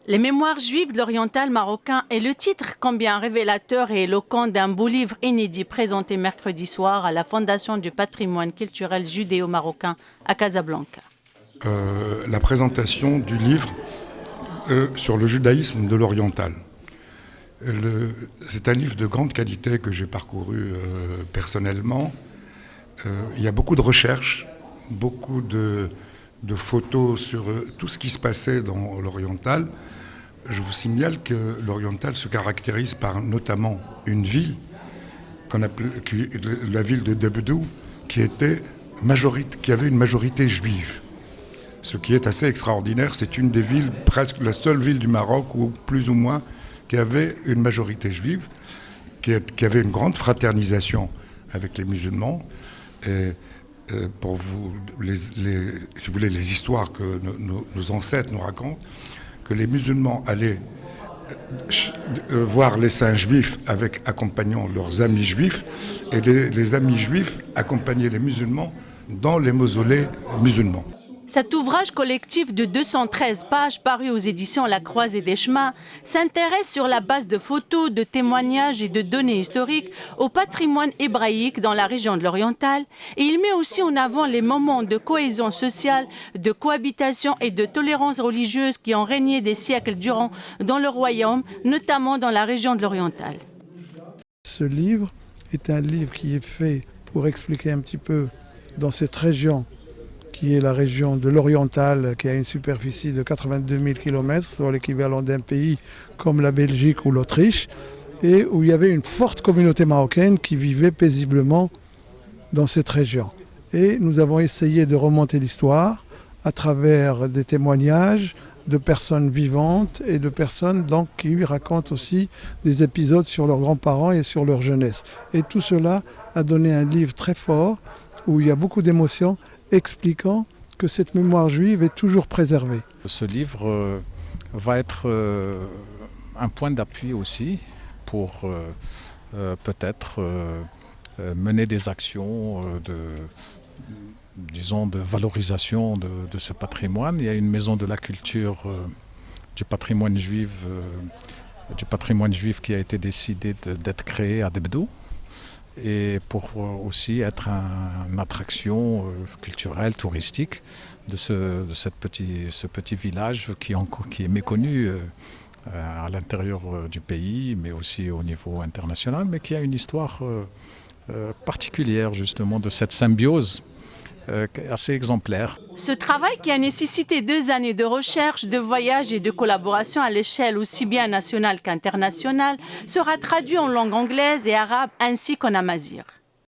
Les mémoires juives de l'oriental marocain est le titre combien révélateur et éloquent d'un beau livre inédit présenté mercredi soir à la Fondation du patrimoine culturel judéo-marocain à Casablanca. La présentation du livre sur le judaïsme de l'oriental. C'est un livre de grande qualité que j'ai parcouru personnellement. Il y a beaucoup de recherches, beaucoup de photos sur tout ce qui se passait dans l'oriental. Je vous signale que l'oriental se caractérise par notamment une ville, la ville de Debdou, qui avait une majorité juive. Ce qui est assez extraordinaire, c'est une des villes, presque la seule ville du Maroc, ou plus ou moins, qui avait une majorité juive, qui avait une grande fraternisation avec les musulmans. Et pour vous, si vous voulez, les histoires que nos ancêtres nous racontent, que les musulmans allaient voir les saints juifs accompagnant leurs amis juifs, et les amis juifs accompagnaient les musulmans dans les mausolées musulmans. Cet ouvrage collectif de 213 pages paru aux éditions La Croisée des Chemins s'intéresse sur la base de photos, de témoignages et de données historiques au patrimoine hébraïque dans la région de l'Oriental, et il met aussi en avant les moments de cohésion sociale, de cohabitation et de tolérance religieuse qui ont régné des siècles durant dans le royaume, notamment dans la région de l'Oriental. Ce livre est un livre qui est fait pour expliquer un petit peu dans cette région qui est la région de l'Oriental, qui a une superficie de 82 000 km, soit l'équivalent d'un pays comme la Belgique ou l'Autriche, et où il y avait une forte communauté marocaine qui vivait paisiblement dans cette région. Et nous avons essayé de remonter l'histoire à travers des témoignages de personnes vivantes et de personnes donc, qui racontent aussi des épisodes sur leurs grands-parents et sur leur jeunesse. Et tout cela a donné un livre très fort, où il y a beaucoup d'émotions, expliquant que cette mémoire juive est toujours préservée. Ce livre va être un point d'appui aussi pour peut-être mener des actions de valorisation de ce patrimoine. Il y a une maison de la culture du patrimoine juif qui a été décidé d'être créée à Debdou, et pour aussi être une attraction culturelle, touristique de ce petit village qui est méconnu à l'intérieur du pays, mais aussi au niveau international, mais qui a une histoire particulière justement de cette symbiose assez exemplaire. Ce travail qui a nécessité 2 années de recherche, de voyage et de collaboration à l'échelle aussi bien nationale qu'internationale sera traduit en langue anglaise et arabe ainsi qu'en amazigh.